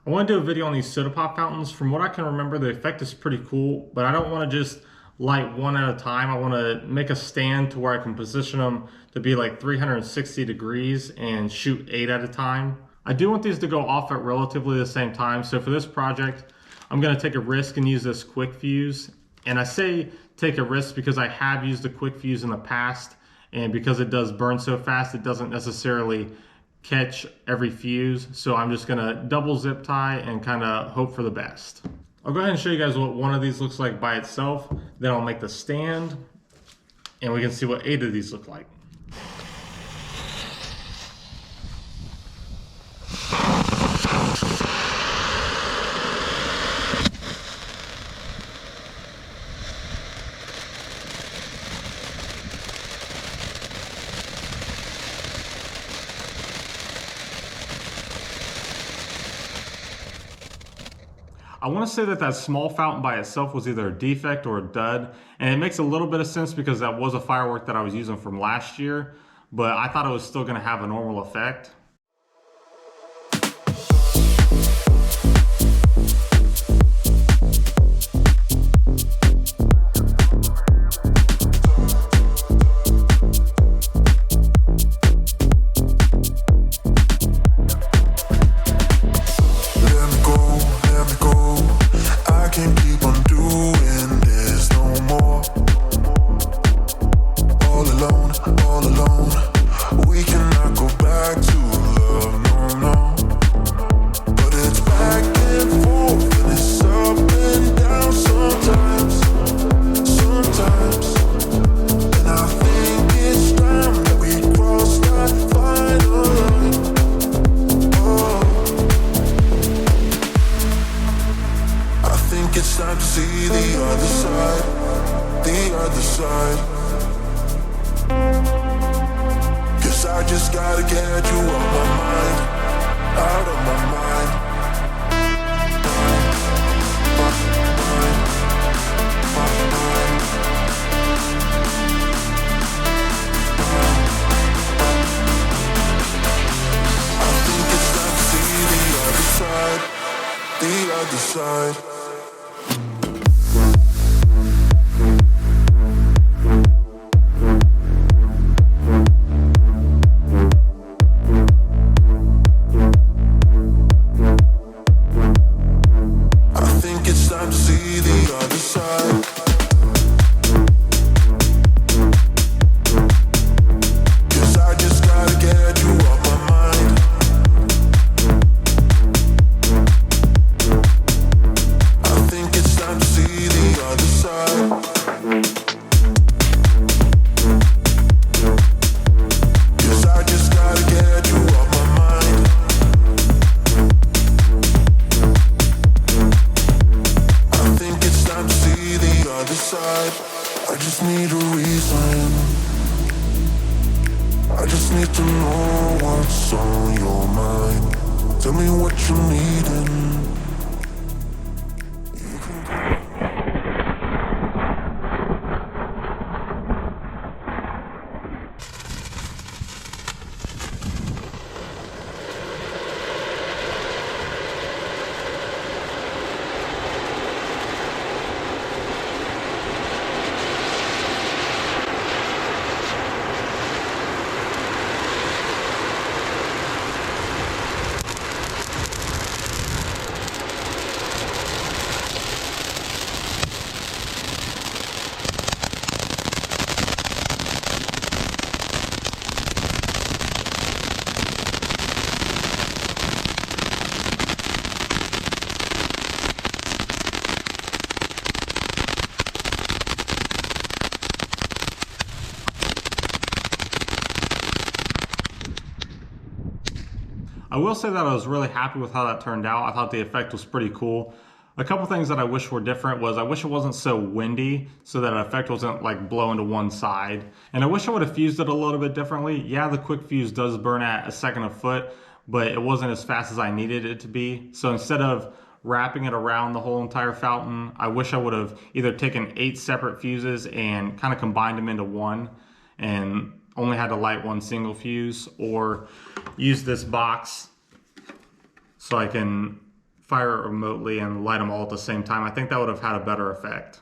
I want to do a video on these soda pop fountains. From what I can remember, the effect is pretty cool, but I don't want to just light one at a time. I want to make a stand to where I can position them to be like 360 degrees and shoot 8 at a time. I do want these to go off at relatively the same time. So for this project, I'm going to take a risk and use this quick fuse. And I say take a risk because I have used a quick fuse in the past, and because it does burn so fast, it doesn't necessarily catch every fuse. So I'm just gonna double zip tie and kind of hope for the best. I'll go ahead and show you guys what one of these looks like by itself. Then I'll make the stand and we can see what 8 of these look like. I want to say that small fountain by itself was either a defect or a dud, and it makes a little bit of sense because that was a firework that I was using from last year, but I thought it was still going to have a normal effect. It's time to see the other side, the other side. 'Cause I just gotta get you off my mind, out of my mind. I think it's time to see the other side, the other side. I just need a reason. I just need to know what's on your mind. Tell me what you're needing. I will say that I was really happy with how that turned out. I thought the effect was pretty cool. A couple things that I wish were different was I wish it wasn't so windy so that effect wasn't like blowing to one side. And I wish I would have fused it a little bit differently. Yeah, the quick fuse does burn at a second a foot, but it wasn't as fast as I needed it to be. So instead of wrapping it around the whole entire fountain, I wish I would have either taken 8 separate fuses and kind of combined them into one and only had to light one single fuse, or use this box so I can fire it remotely and light them all at the same time. I think that would have had a better effect.